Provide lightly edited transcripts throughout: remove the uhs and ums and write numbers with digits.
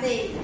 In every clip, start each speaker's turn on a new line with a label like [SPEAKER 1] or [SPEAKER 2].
[SPEAKER 1] masing-masing.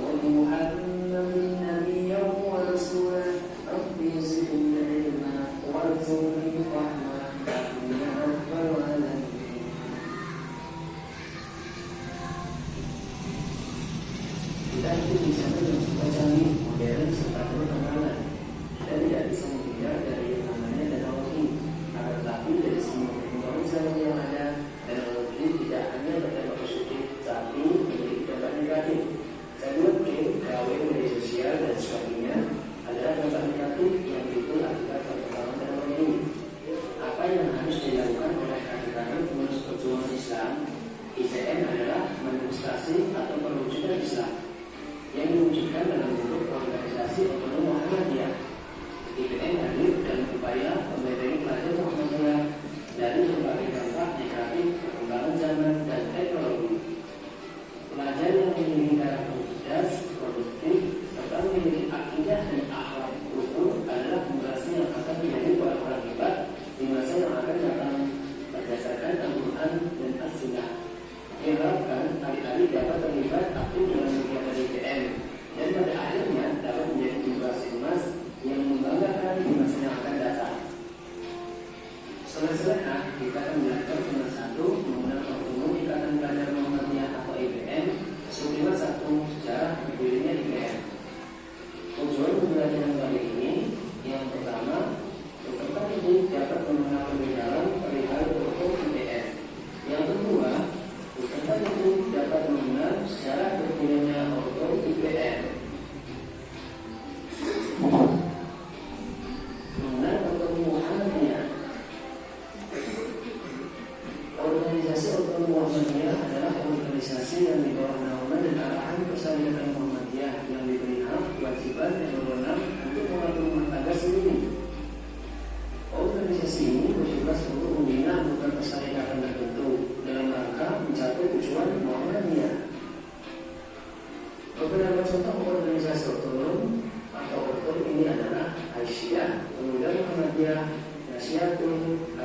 [SPEAKER 2] وبمحمد نبيا ورسولا رب زدنا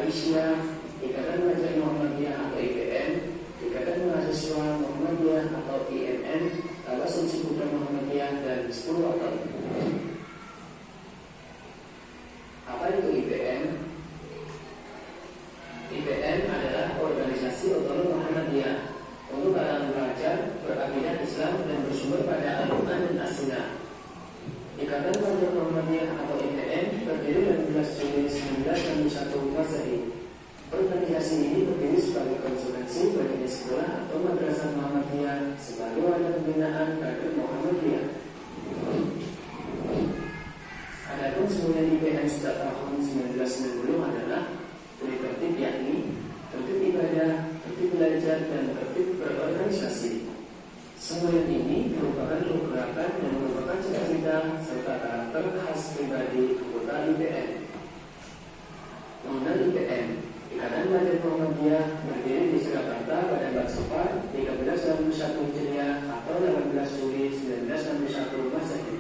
[SPEAKER 1] Aisyah, Ikatan Pelajar Muhammadiyah atau IPM, Ikatan Mahasiswa Muhammadiyah atau IMM, Tala Suci Buddha Muhammadiyah, dan 10 atau apa itu IPM? IPM adalah organisasi otonom Muhammadiyah untuk kalangan pelajar berakidah Islam dan bersumber pada Al-Quran dan As-Sunnah. Ikatan Pelajar Muhammadiyah atau IPM terdiri dari 12 Juli 1961 Masehi. Organisasi ini berdiri sebagai konsultansi bagi sekolah atau madrasah Muhammadiyah sebagai wadah pembinaan kader Muhammadiyah. Adapun semula IPM sejak tahun 1990 adalah tertib, yakni tertib ibadah, tertib belajar, dan tertib berorganisasi. Semua ini merupakan pergerakan dan merupakan cita-cita serta karakter khas pribadi anggota IPM. Mengenal IPM, Ikatan Pelajar Muhammadiyah berdiri di Surakarta pada 4 Safar 1361 Hijriah atau 18 Juli 1961 Masehi.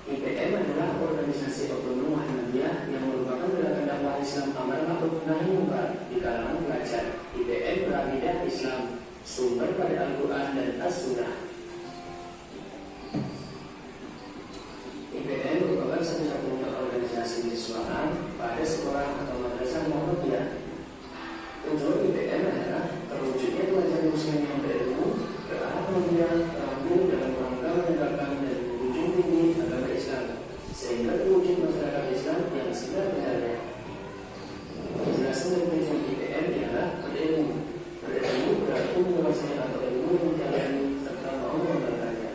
[SPEAKER 1] IPM adalah organisasi otonom Muhammadiyah yang merupakan gerakan dakwah Islam amar ma'ruf nahi munkar di kalangan pelajar. IPM berakidah Islam, sumber pada Al-Quran dan As-Sunnah. IPM merupakan satu-satunya organisasi keistimewaan pada sekolah atau madrasah Muhammadiyah. Tujuan IPM adalah terwujudnya pelajar muslim yang berilmu, berakhlak mulia, terampil dalam rangka menegakkan dan menjunjung tinggi agama Islam, sehingga terwujud masyarakat Islam yang sebenarnya. Penjelasan dari tujuan IPM ialah berilmu. Berilmu berarti menguasai atau ilmu yang menjalani serta mau mengamalkannya.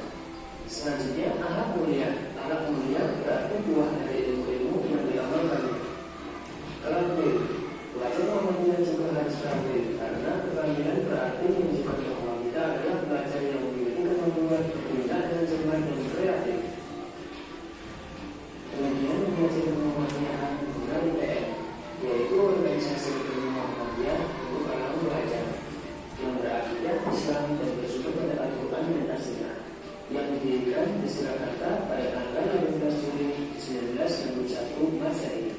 [SPEAKER 1] Selanjutnya, akhlak mulia. Akhlak mulia berarti buah dari ilmu-ilmu yang diamalkannya. Terampil. Pelajar Muhammadiyah juga harus terampil, karena keterampilan berarti menunjukkan bahwa kita adalah pelajar yang memiliki kemampuan bertindak dengan cermat dan kreatif. Kemudian belajar Muhammadiyah dengan IPM, yaitu organisasi ilmu Muhammadiyah untuk kalangan pelajar yang berakidah Islam dan bersumber pada Al-Quran dan As-Sunnah, yang didirikan di Surakarta pada tanggal 18 Juli 1961 Masehi.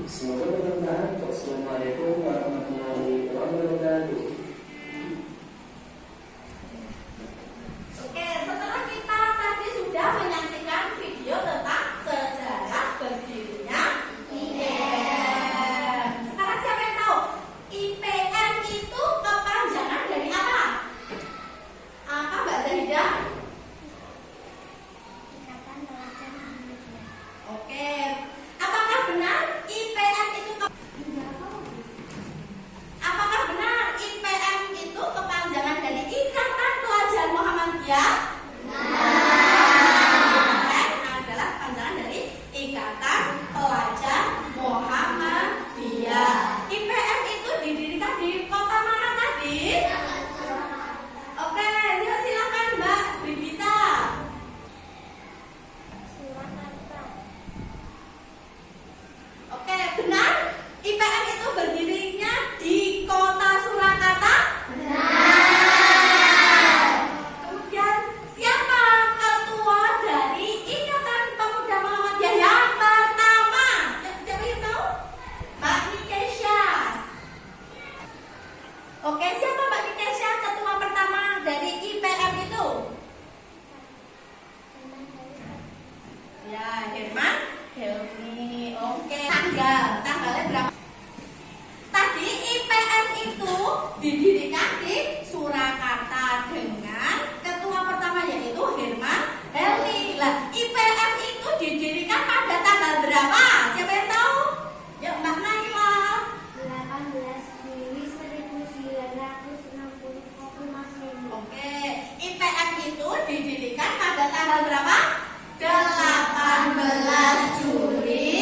[SPEAKER 1] Semoga bermanfaat. Wassalamualaikum warahmatullahi wabarakatuh.
[SPEAKER 2] Oke, setelah kita tadi sudah menyaksikan video tentang sejarah berdirinya IPM. Sekarang siapa yang tahu IPM itu kepanjangan dari apa? Apa Mbak Zahidah?
[SPEAKER 3] Ikatan Pelajar Muhammadiyah.
[SPEAKER 2] Oke, apakah benar IPM itu apakah benar IPM itu kepanjangan dari Ikatan Pelajar Muhammadiyah? IPM adalah kepanjangan dari Ikatan Pelajar Muhammadiyah. IPM itu didirikan di kota mana tadi? Oke, yuk silakan Mbak Bibita.
[SPEAKER 3] Surakarta.
[SPEAKER 2] Oke, benar? IPM itu berdirinya di kota Surakarta? Benar. Kemudian, siapa ketua dari Ikatan Pemuda Muhammadiyah yang pertama? Siapa yang tahu? Mbak Nikesha. Oke, siapa Mbak Nikesha ketua pertama dari IPM itu? Ya, Herman Helmi. Oke, tanggalnya berapa? Tadi IPM itu didirikan di Surakarta dengan ketua pertama yaitu Herman Helmi. Lah, IPM itu didirikan pada tanggal berapa? Siapa yang tahu? Ya, Mbak Naila.
[SPEAKER 3] 18 Juli 1961 Masehi.
[SPEAKER 2] Oke, IPM itu didirikan pada tanggal berapa? 18 Juli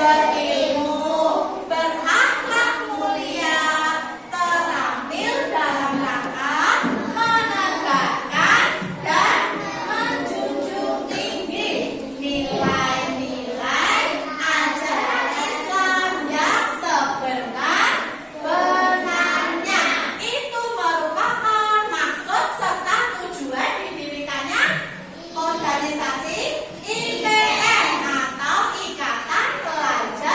[SPEAKER 2] berilmu, berakhlak mulia, terampil dalam rangka menegakkan dan menjunjung tinggi nilai-nilai ajaran Islam yang sebenar-benarnya. Itu merupakan maksud serta tujuan didirikannya organisasi IPM atau Ikatan Pelajar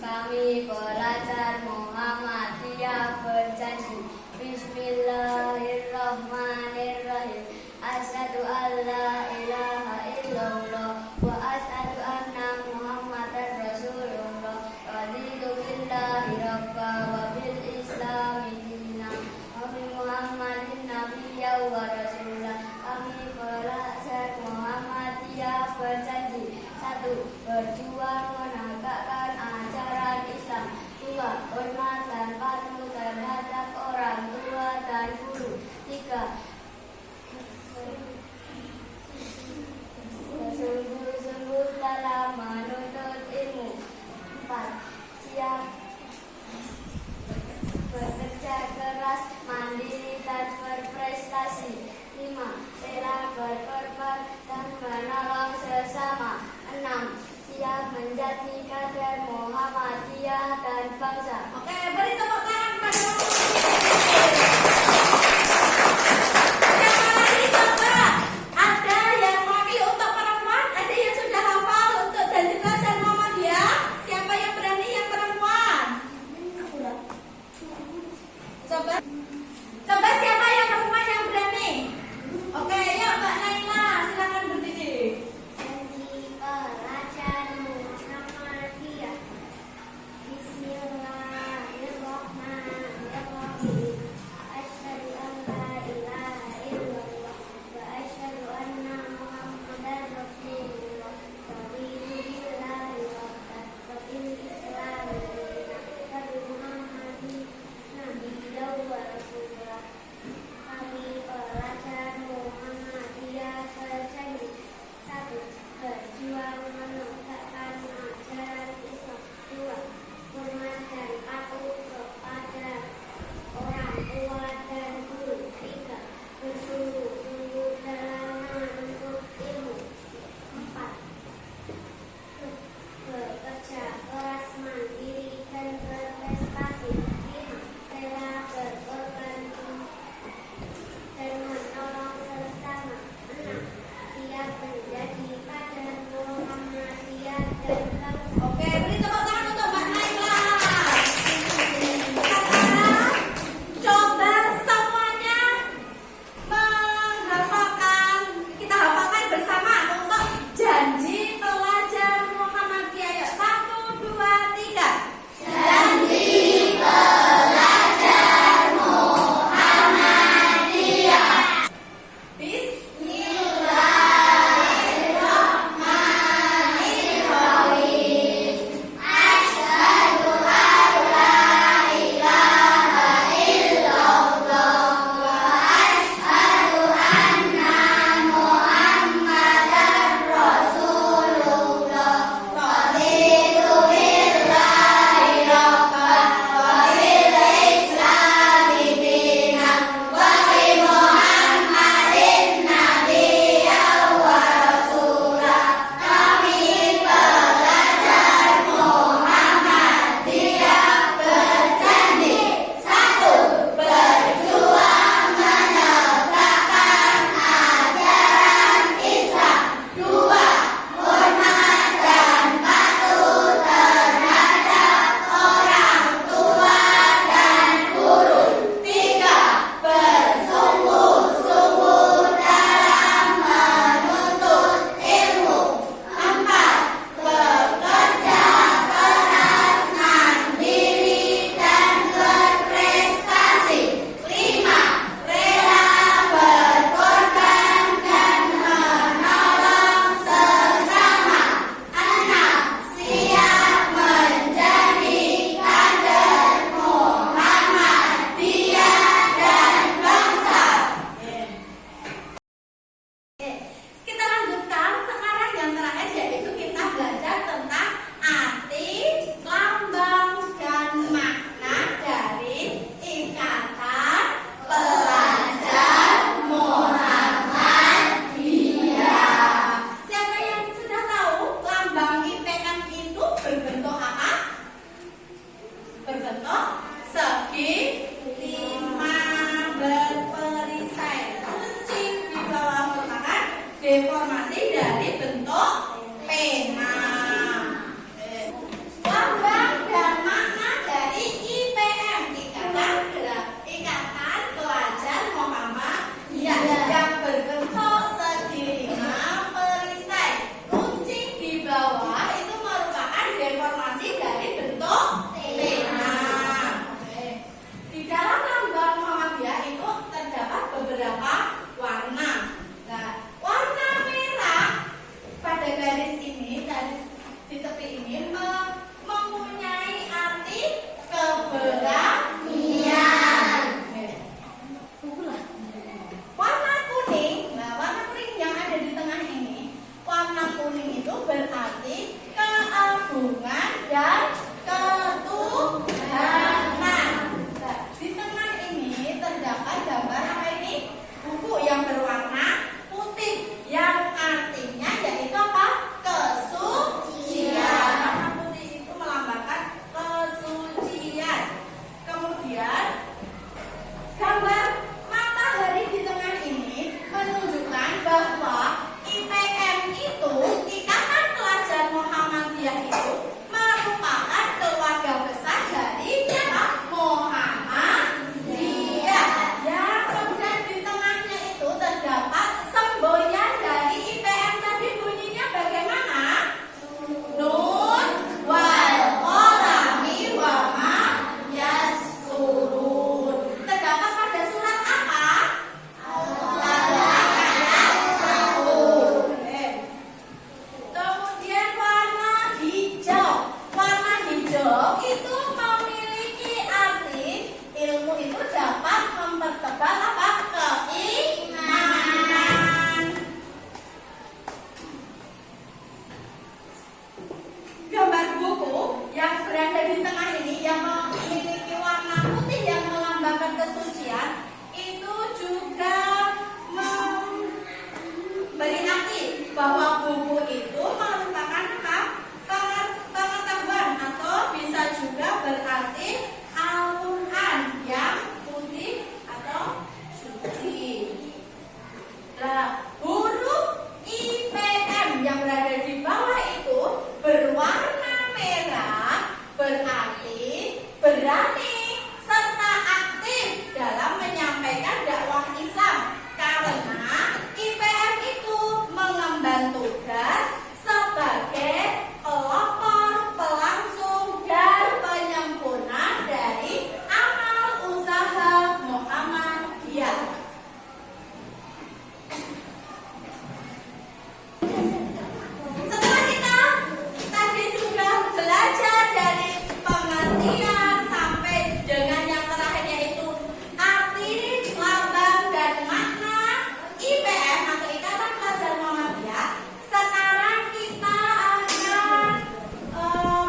[SPEAKER 3] Kami pelajar Muhammadiyah berjanji. Bismillahirrahmanirrahim. Asyhadu an la ilaha illallah wa asyhadu anna Muhammadar Rasulullah. Raditu billahi rabba wa bil islami dinan wa bi Muhammadin nabiyya wa rasulah. Kami pelajar Muhammadiyah berjanji. 1. Berjuang menegakkan ajaran Islam. 2. Hormat dan patuh terhadap orang tua dan guru. 3. Bersungguh-sungguh dalam menuntut ilmu. 4. Siap bekerja keras, mandiri dan berprestasi. 5. Rela berkorban dan menolong sesama. 6. Siap menjadi kader Muhammadiyah dan bangsa.
[SPEAKER 2] Oke, beri tepuk tangan pada siapa lagi coba? Ada yang mewakili untuk perempuan? Ada yang sudah hafal untuk janji pelajar Muhammadiyah? Siapa yang berani yang perempuan? Coba siapa yang perempuan yang berani? Oke, yuk Mbak Naila, silakan berdiri.
[SPEAKER 3] Janji pelajar Muhammadiyah. Bismillahirrahmanirrahim. Asyhadu an la ilaha illallah wa asyhadu anna Muhammadar Rasulullah. Raditu billahi rabban wa bil islami dinan wa bi Muhammadin nabiyya wa rasulah. Kami pelajar Muhammadiyah berjanji. 1. Berjuang menegakkan ajaran Islam. 2. Hormat dan patuh kepada orang tua dan guru. 3. Bersungguh-sungguh dalam menuntut ilmu. 4. Bekerja keras, mandiri dan berprestasi. 5. Rela berkorban dan menolong sesama. 6. Siap menjadi kader Muhammadiyah dan bangsa.
[SPEAKER 2] Oke, beri tepuk tangan untuk Mbak Naila. Sekarang coba semuanya menghafalkan, kita hafalkan bersama untuk janji pelajar Muhammadiyah. Yuk, 1, 2, 3. Janji pelajar Muhammadiyah. Bismillahirrahmanirrahim. Asyhadu an la ilaha illallah wa asyhadu anna Muhammadar Rasulullah. Raditu billahi rabban wa bil islami dinan wa bi Muhammadin nabiyya wa rasulah. Kami pelajar Muhammadiyah berjanji. 1. Berjuang menegakkan ajaran Islam. 2. Hormat dan patuh terhadap orang tua dan guru. 3. Bersungguh-sungguh dalam menuntut ilmu. 4. Bekerja keras, mandiri dan berprestasi. 5. Rela berkorban dan menolong sesama. 6. Siap menjadi kader Muhammadiyah dan bangsa. Kita lanjutkan sekarang yang terakhir, yaitu kita belajar tentang arti, lambang, dan makna dari Ikatan Pelajar Muhammadiyah. Siapa yang sudah tahu lambang IPM itu berbentuk apa? Berbentuk segitiga berperisai. Kunci di bawah merupakan deformasi dari bentuk pena. Lambang itu memiliki arti ilmu itu dapat mempertebal apa? Keimanan. Gambar buku yang berada di tengah ini yang memiliki warna putih yang melambangkan kesucian itu juga memberi arti bahwa buku itu merupakan apa? Pengetahuan atau bisa juga berarti Al-Quran yang putih atau suci. Nah, huruf IPM yang berada di bawah itu berwarna merah berarti berani serta aktif dalam menyampaikan dakwah Islam karena IPM itu mengemban tugas sebagai pelopor, pelangsung dan penyempurna dari amal usaha Muhammadiyah. Setelah kita tadi sudah belajar dari pengertian sampai dengan yang terakhir yaitu arti, lambang dan makna IPM atau Ikatan Pelajar Muhammadiyah. Sekarang kita akan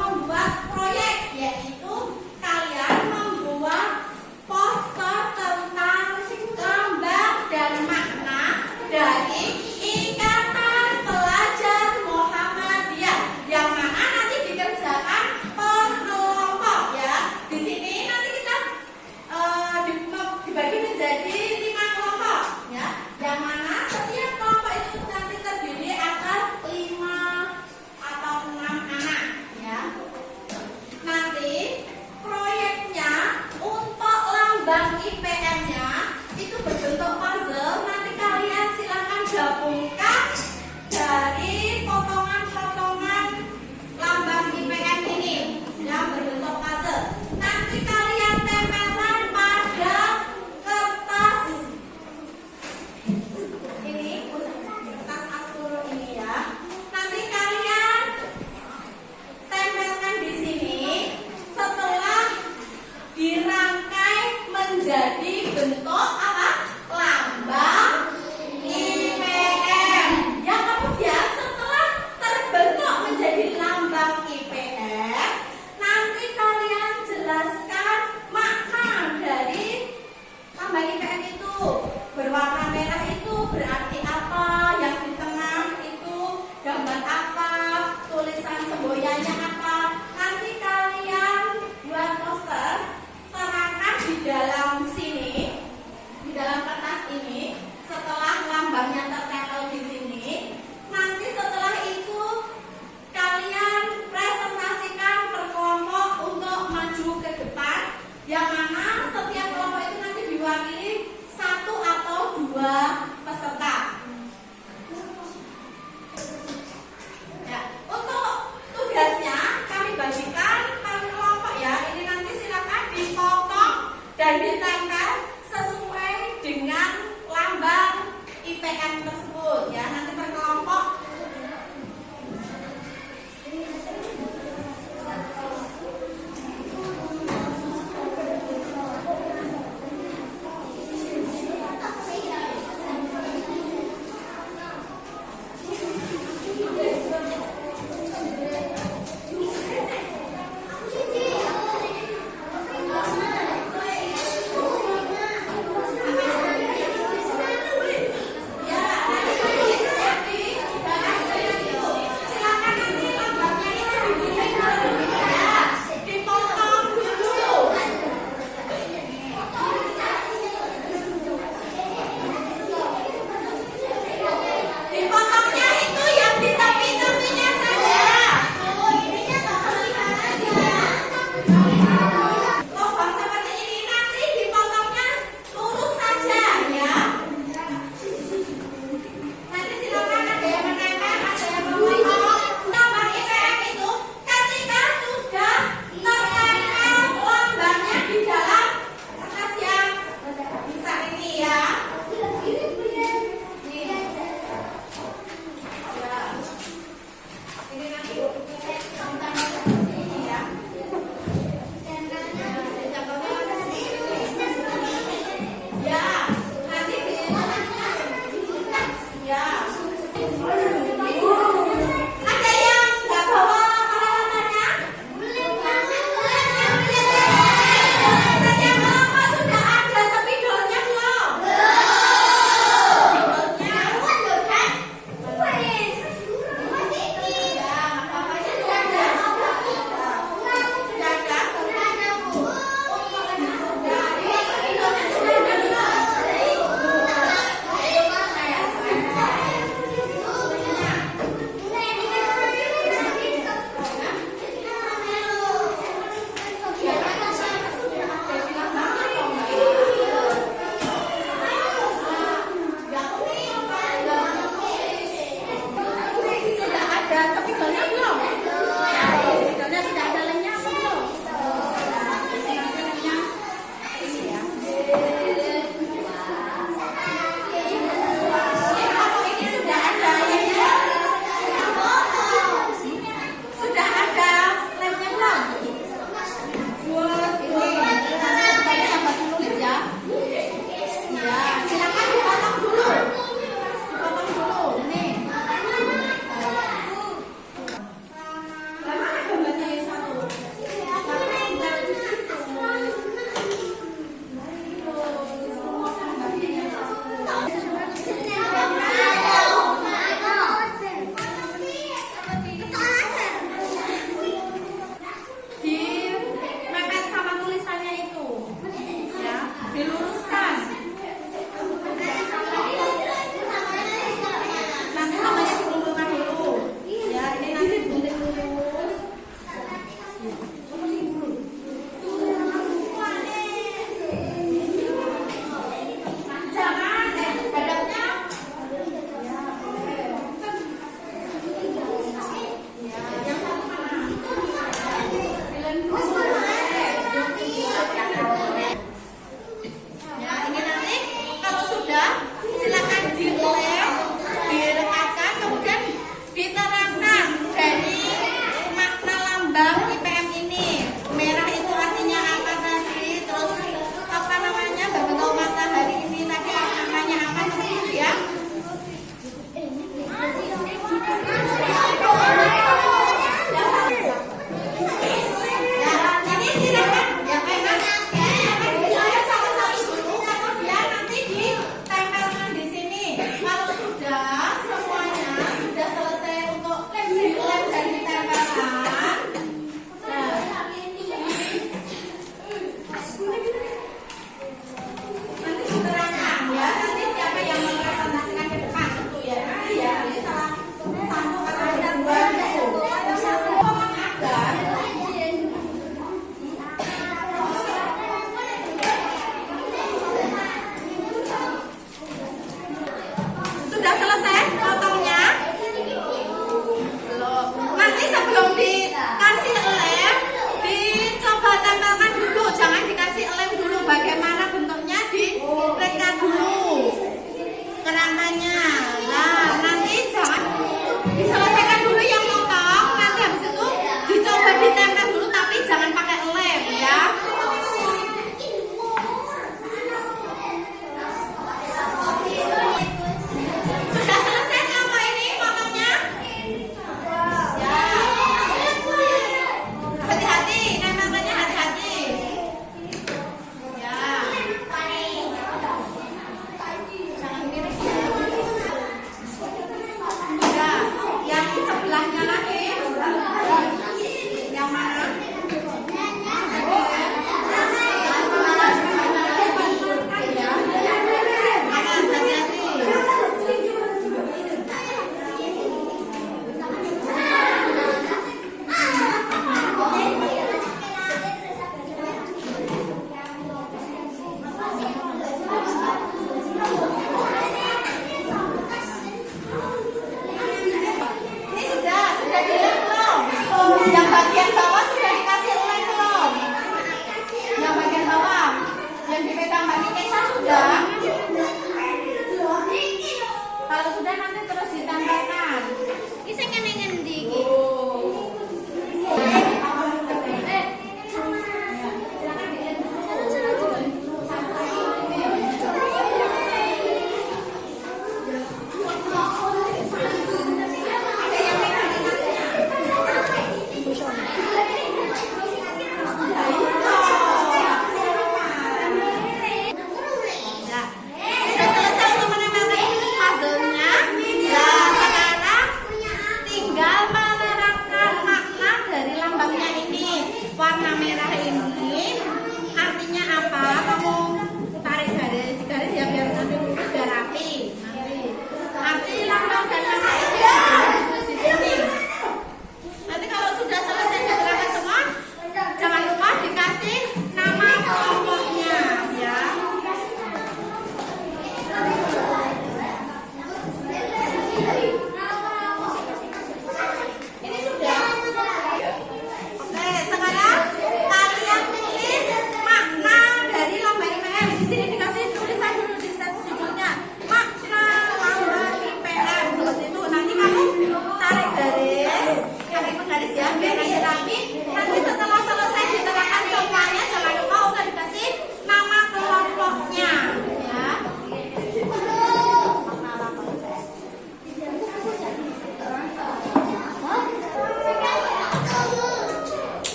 [SPEAKER 2] membuat proyek, yaitu kalian membuat poster tentang lambang dan makna dari Ikatan Pelajar Muhammadiyah yang mana nanti dikerjakan per kelompok ya. Di sini nanti kita dibagi menjadi 5 kelompok ya. Yang mana setiap kelompok itu nanti terdiri atas 5 atau 6 anak ya. Nanti proyeknya untuk lambang IPM-nya itu berbentuk puzzle. Nanti kalian silakan gabungkan dari potongan-potongan lambang IPM ini yang berbentuk puzzle. Nanti kalian tempelkan pada kertas ini, kertas aspuro ini ya. Nanti kalian tempelkan di sini setelah dirangkai menjadi bentuk apa? Lambang IPM. Yang kemudian setelah terbentuk menjadi lambang IPM, nanti kalian jelaskan makna dari lambang IPM itu. Berwarna merah itu berarti apa? Yang di tengah itu gambar apa? Tulisan semboyannya apa? Nanti kalian buat poster, terangkan di dalam sini, di dalam kertas ini. Setelah lambangnya tertempel di sini, nanti setelah itu kalian presentasikan per kelompok untuk maju ke depan, yang mana setiap kelompok itu nanti diwakili 1 atau 2 peserta. Ya, untuk tugasnya kami bagikan per kelompok ya. Ini nanti silakan dipotong dan ditempel sesuai dengan lambang IPM tersebut ya. Nanti per kelompok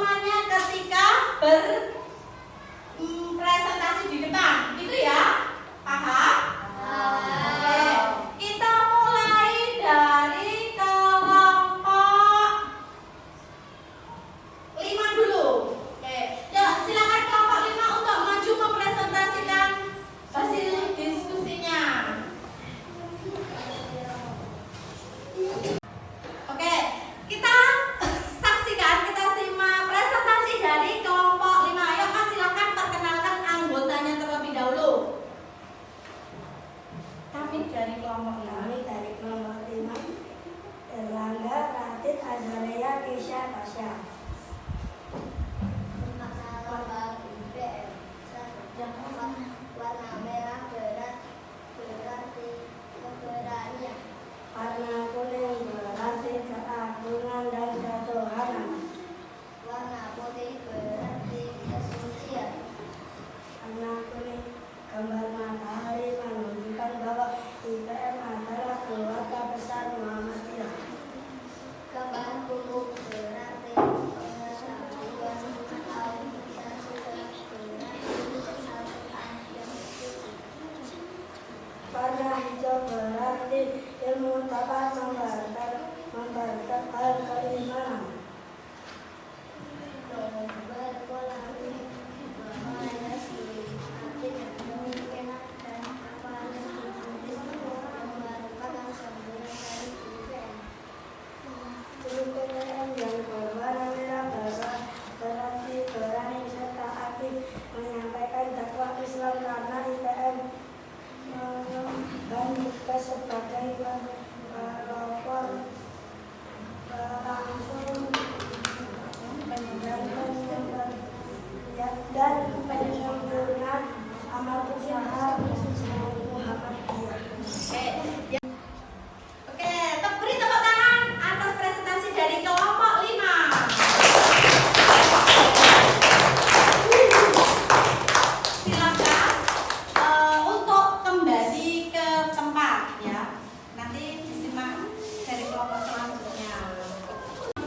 [SPEAKER 2] namanya ketika presentasi di depan, gitu ya? Paham? Oke, kita mulai dari kelompok 5 dulu. Oke, ya silakan kelompok 5 untuk maju mempresentasikan hasil diskusinya. Oke, kita saksikan, kita simak presentasi dari kelompok 5. Ayo Mas, silakan perkenalkan anggotanya terlebih dahulu. Kami dari kelompok 5.
[SPEAKER 4] Kami dari kelompok 5, Erlangga, Radit, Azalea, Kisha, Tasya.
[SPEAKER 3] Warna merah berarti keberanian.
[SPEAKER 4] Warna kuning berarti keagungan dan ketuhanan.
[SPEAKER 3] Warna putih berarti kesucian.
[SPEAKER 4] Warna kuning gambar matahari menunjukkan bahwa IPM adalah keluarga besar Muhammadiyah.
[SPEAKER 3] Gambar kuning berarti pengetahuan atau bisa juga berarti kesalahan yang suci.
[SPEAKER 4] Warna hijau berarti ilmu dapat mempertebar keimanan.
[SPEAKER 3] Gambar bola berwarna artinya kemungkinan dan apalagi merupakan sumber dari IPM.
[SPEAKER 4] IPM yang berwarna merah berarti berani serta aktif menyampaikan dakwah Islam karena IPM mengemban tugas sebagai pelopor langsung dan penyempurna amal usaha Muhammadiyah.
[SPEAKER 2] Oke, beri tepuk tangan atas presentasi dari kelompok 5. Silakan untuk kembali ke tempat ya. Nanti disimak dari kelompok selanjutnya.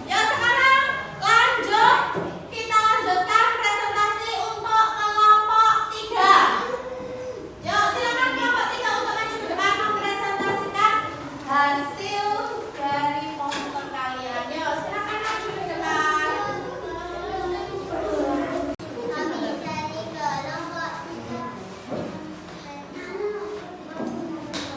[SPEAKER 2] Ya, sekarang lanjut. Kita lanjutkan presentasi untuk kelompok 3. Yuk, silakan kelompok 3 untuk maju ke depan mempresentasikan hasil dari poster kalian. Yuk, silakan maju ke depan.
[SPEAKER 3] Kami dari kelompok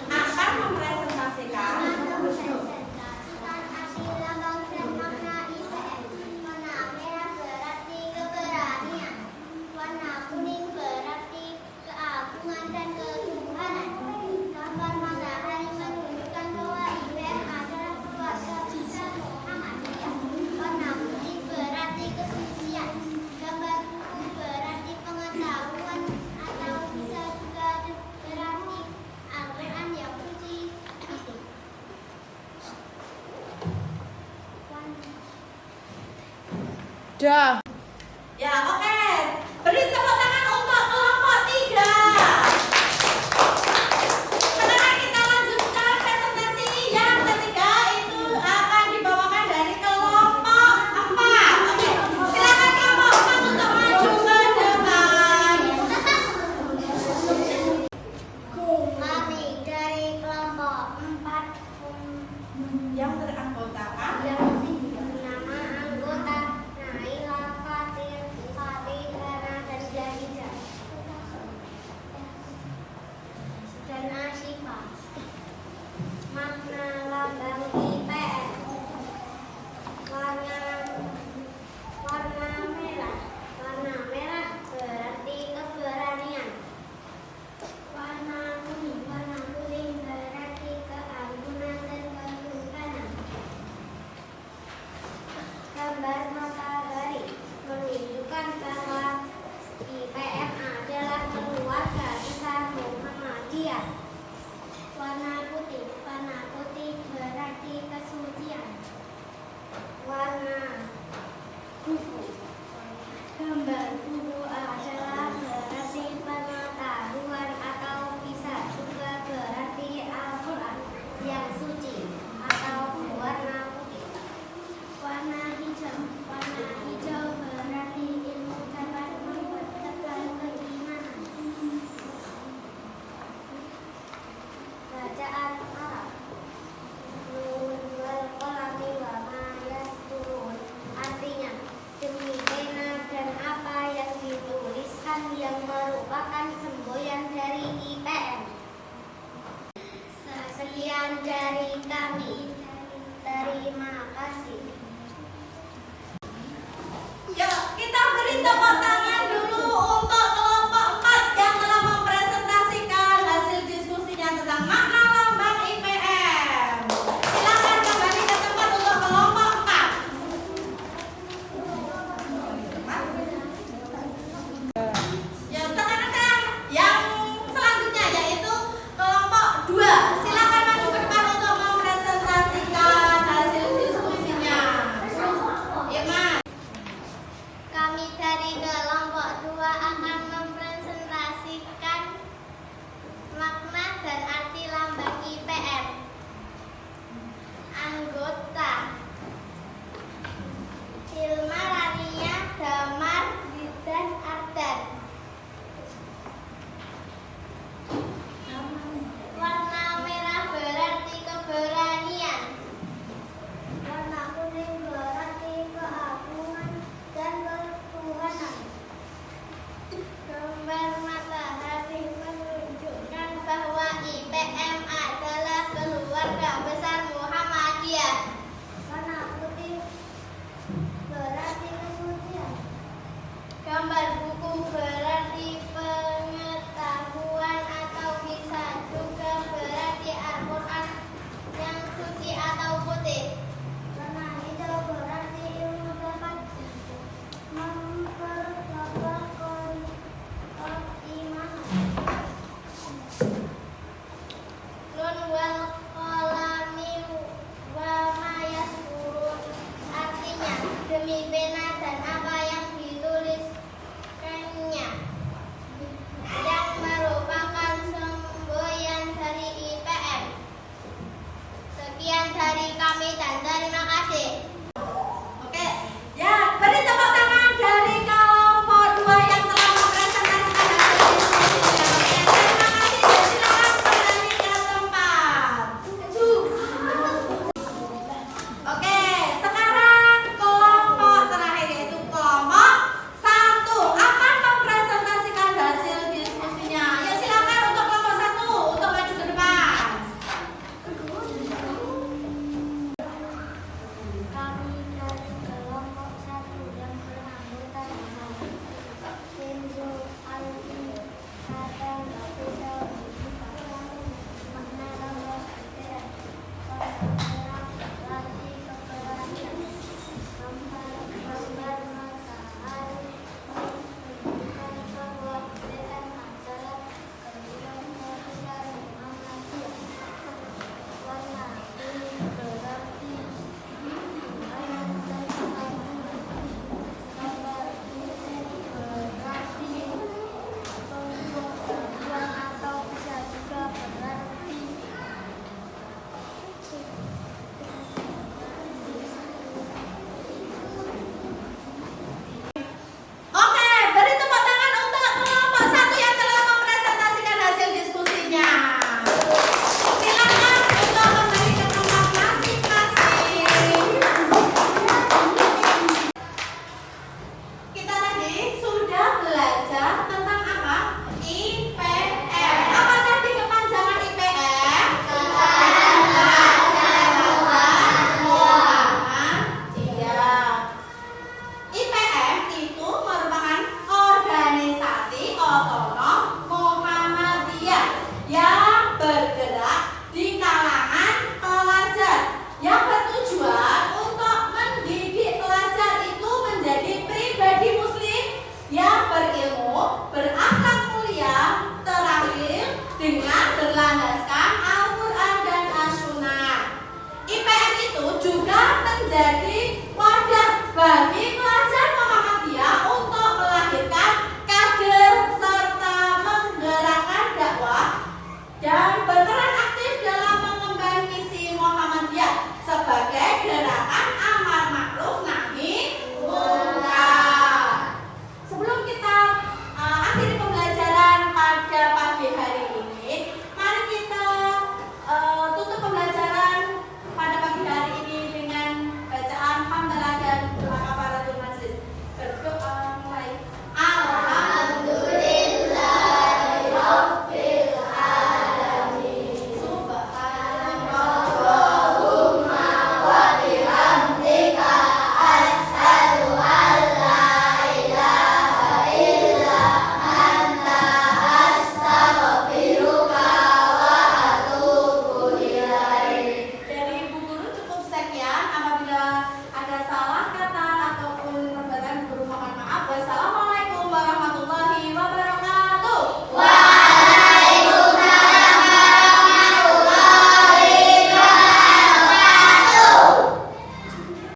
[SPEAKER 2] Akan mempresentasikan
[SPEAKER 3] mempresentasikan arti lambang dan makna IPM. Warna merah berarti keberanian. Warna kuning berarti keagungan dan ketuhanan. Gambar matahari menunjukkan bahwa IPM adalah keluarga besar Muhammadiyah. Warna putih berarti kesucian. Gambar kuning berarti pengetahuan atau bisa juga berarti Al-Quran yang suci.
[SPEAKER 2] Ya, oke. Beri tepuk tangan untuk kelompok 3. Sekarang kita lanjutkan presentasi yang ketiga, itu akan dibawakan dari kelompok 4. Oke, silakan kelompok 4 untuk maju ke depan.
[SPEAKER 3] Kami dari kelompok 4
[SPEAKER 2] Yang beranggotakan
[SPEAKER 3] yang bernama anggota Naila, Fatir, Rana, dan Zahidah dan Asyifa. Makna lambang IPM. Warna merah. Warna merah berarti keberanian. Warna kuning berarti keagungan dan ketuhanan. Gambar matahari menunjukkan bahwa IPM adalah keluarga besar Muhammadiyah. Warna putih berarti kesucian. Warna kupu. Gambar kupu